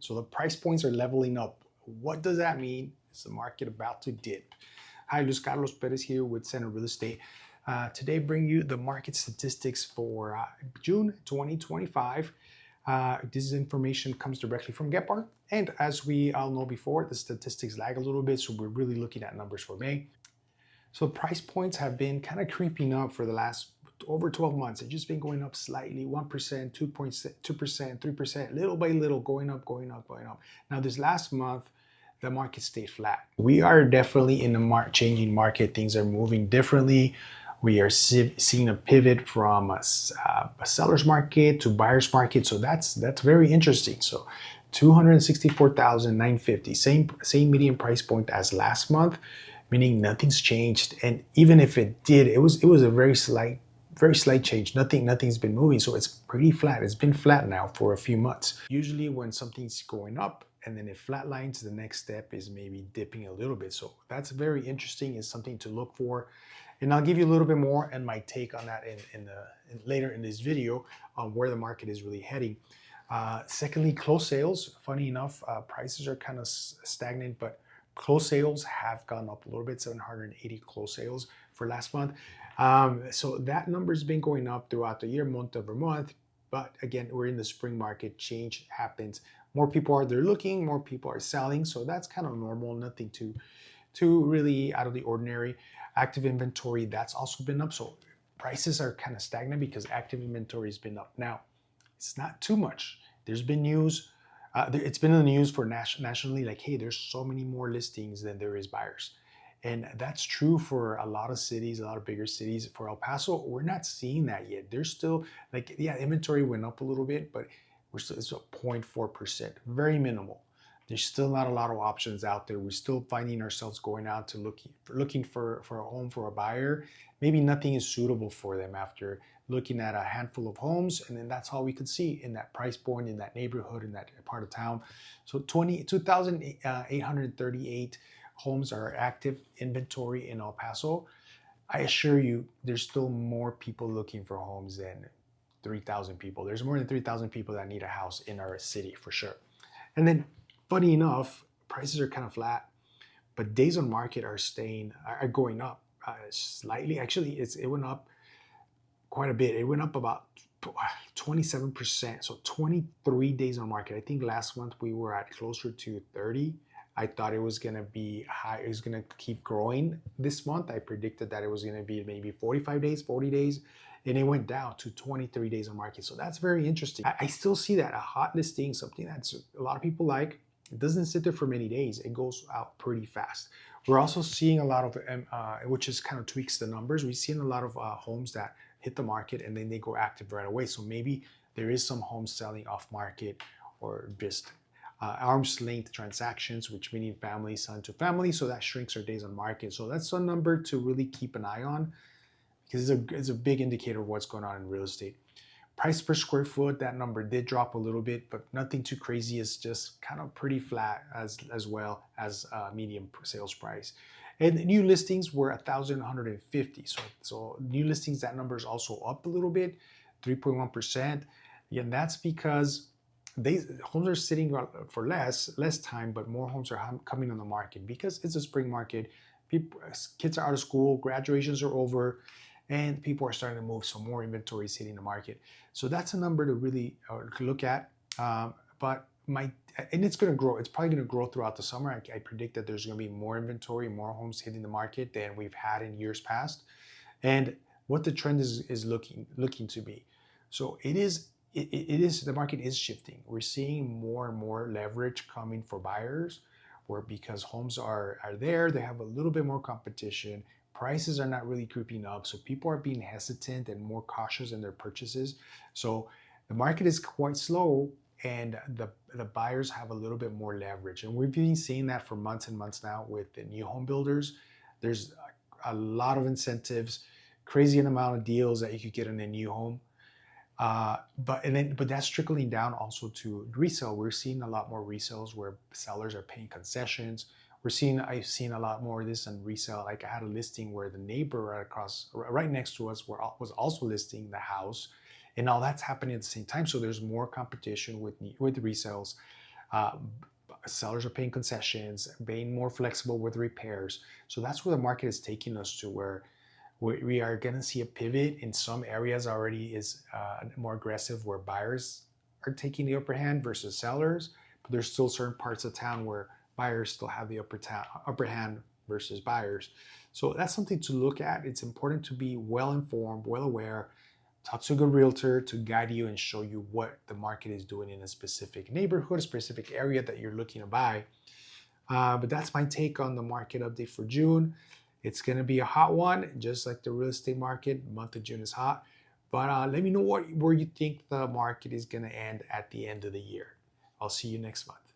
So the price points are leveling up. What does that mean? Is the market about to dip? Hi, Luis Carlos Perez here with Center Real Estate. Today, bring you the market statistics for June 2025. This information comes directly from Gephardt, and as we all know before, the statistics lag a little bit, so we're really looking at numbers for May. So price points have been kind of creeping up for the last over 12 months. It's just been going up slightly, 1%, 2%, 3%, little by little, going up, going up, going up. Now this last month, the market stayed flat. We are definitely in a changing market. Things are moving differently. We are seeing a pivot from a seller's market to buyer's market. So that's very interesting. So 264,950, same median price point as last month, meaning nothing's changed. And even if it did, it was a very slight change. Nothing's been moving. So it's pretty flat. It's been flat now for a few months. Usually when something's going up and then it flatlines, the next step is maybe dipping a little bit. So that's very interesting. It's something to look for. And I'll give you a little bit more and my take on that later in this video on where the market is really heading. Secondly, closed sales. Funny enough, prices are kind of stagnant, but closed sales have gone up a little bit, 780 closed sales for last month. So that number's been going up throughout the year, month over month. But again, we're in the spring market, change happens. More people are there looking, more people are selling. So that's kind of normal, nothing too really out of the ordinary. Active inventory, that's also been up. So prices are kind of stagnant because active inventory has been up. Now, it's not too much. There's been news. It's been in the news for nationally, like, hey, there's so many more listings than there is buyers. And that's true for a lot of cities, a lot of bigger cities. For El Paso, we're not seeing that yet. There's still, like, yeah, inventory went up a little bit, but it's a 0.4%, very minimal. There's still not a lot of options out there. We're still finding ourselves going out to looking for a home for a buyer. Maybe nothing is suitable for them after looking at a handful of homes, and then that's all we could see in that price point, in that neighborhood, in that part of town. So 2,838 homes are active inventory in El Paso. I assure you, there's still more people looking for homes than 3,000 people. There's more than 3,000 people that need a house in our city for sure. And then, funny enough, prices are kind of flat, but days on market are going up slightly. Actually, it went up quite a bit. It went up about 27%. So 23 days on market. I think last month we were at closer to 30. I thought it was going to be high. It was going to keep growing this month. I predicted that it was going to be maybe 45 days, 40 days, and it went down to 23 days on market. So that's very interesting. I still see that a hot listing, something that's a lot of people like. It doesn't sit there for many days. It goes out pretty fast. We're also seeing a lot of, which is kind of tweaks the numbers. We've seen a lot of homes that hit the market and then they go active right away. So maybe there is some homes selling off market or just arm's length transactions, which meaning family, son to family. So that shrinks our days on market. So that's a number to really keep an eye on because it's a big indicator of what's going on in real estate. Price per square foot, that number did drop a little bit, but nothing too crazy. It's just kind of pretty flat as well as median sales price. And new listings were 1,150. So new listings, that number is also up a little bit, 3.1%. Again, that's because homes are sitting for less time, but more homes are coming on the market because it's a spring market. Kids are out of school, graduations are over, and people are starting to move, so more inventory is hitting the market. So that's a number to really look at. And it's going to grow. It's probably going to grow throughout the summer. I predict that there's going to be more inventory, more homes hitting the market than we've had in years past, and what the trend is looking to be. So it is. The market is shifting. We're seeing more and more leverage coming for buyers, where because homes are there, they have a little bit more competition. Prices are not really creeping up, so people are being hesitant and more cautious in their purchases. So the market is quite slow, and the buyers have a little bit more leverage. And we've been seeing that for months and months now with the new home builders. There's a lot of incentives, crazy amount of deals that you could get in a new home. But that's trickling down also to resale. We're seeing a lot more resales where sellers are paying concessions. I've seen a lot more of this in resale. Like I had a listing where the neighbor right next to us was also listing the house, and all that's happening at the same time. So there's more competition with resales. Uh, Sellers are paying concessions, being more flexible with repairs. So that's where the market is taking us to, where we are going to see a pivot in some areas. Already is more aggressive, where buyers are taking the upper hand versus sellers, but there's still certain parts of town where buyers still have the upper hand versus buyers. So that's something to look at. It's important to be well informed, well aware. Talk to a good realtor to guide you and show you what the market is doing in a specific neighborhood, a specific area that you're looking to buy. But that's my take on the market update for June. It's going to be a hot one, just like the real estate market. The month of June is hot. But let me know where you think the market is going to end at the end of the year. I'll see you next month.